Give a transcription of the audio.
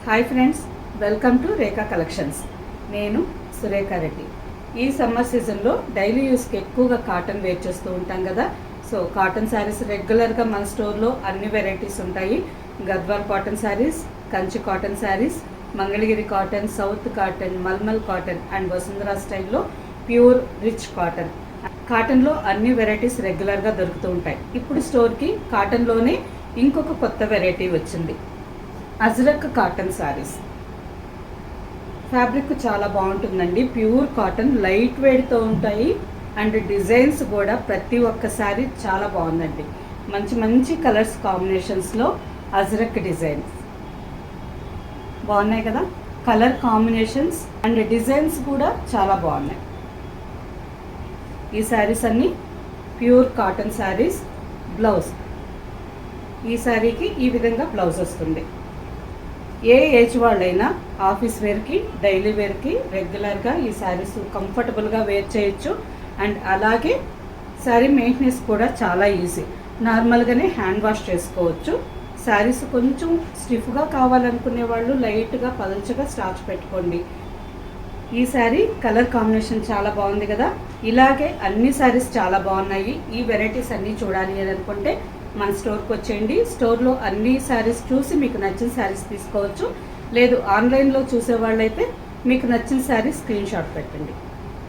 Hi friends, welcome to Rekha collections. నేను సురేఖా రెడ్డి. ఈ summer సీజన్లో డైలీ యూస్కి ఎక్కువగా కాటన్ వేర్ చేస్తూ ఉంటాం కదా. సో కాటన్ శారీస్ రెగ్యులర్గా మన స్టోర్లో అన్ని వెరైటీస్ ఉంటాయి. Gadwal cotton saris, Kanchi cotton saris, Mangalagiri cotton, south cotton, mulmul cotton and Vasundhara స్టైల్లో ప్యూర్ రిచ్ కాటన్. కాటన్లో అన్ని వెరైటీస్ రెగ్యులర్గా దొరుకుతూ ఉంటాయి. ఇప్పుడు స్టోర్కి కాటన్లోనే ఇంకొక కొత్త వెరైటీ వచ్చింది, అజ్రక్ కాటన్ శారీస్. ఫ్యాబ్రిక్ చాలా బాగుంటుందండి. ప్యూర్ కాటన్, లైట్ వెయిట్తో ఉంటాయి అండ్ డిజైన్స్ కూడా ప్రతి ఒక్క శారీ చాలా బాగుందండి. మంచి మంచి కలర్స్ కాంబినేషన్స్లో అజ్రక్ డిజైన్స్ బాగున్నాయి కదా. కలర్ కాంబినేషన్స్ అండ్ డిజైన్స్ కూడా చాలా బాగున్నాయి. ఈ శారీస్ అన్నీ ప్యూర్ కాటన్ శారీస్. బ్లౌజ్ ఈ శారీకి ఈ విధంగా బ్లౌజ్ వస్తుంది. ఏ ఏజ్ వాళ్ళైనా ఆఫీస్ వేర్కి, డైలీ వేర్కి రెగ్యులర్గా ఈ శారీస్ కంఫర్టబుల్గా వేర్ చేయొచ్చు. అండ్ అలాగే శారీ మెయింటెనెన్స్ కూడా చాలా ఈజీ. నార్మల్గానే హ్యాండ్ వాష్ చేసుకోవచ్చు. శారీస్ కొంచెం స్టిఫ్గా కావాలనుకునే వాళ్ళు లైట్గా పల్చగా స్టార్చ్ పెట్టుకోండి. ఈ శారీ కలర్ కాంబినేషన్ చాలా బాగుంది కదా. ఇలాగే అన్ని శారీస్ చాలా బాగున్నాయి. ఈ వెరైటీస్ అన్నీ చూడాలి అని అనుకుంటే మన స్టోర్కి వచ్చేయండి. స్టోర్లో అన్ని శారీస్ చూసి మీకు నచ్చిన శారీస్ తీసుకోవచ్చు. లేదు ఆన్లైన్లో చూసే వాళ్ళైతే మీకు నచ్చిన శారీ స్క్రీన్ షాట్ పెట్టండి.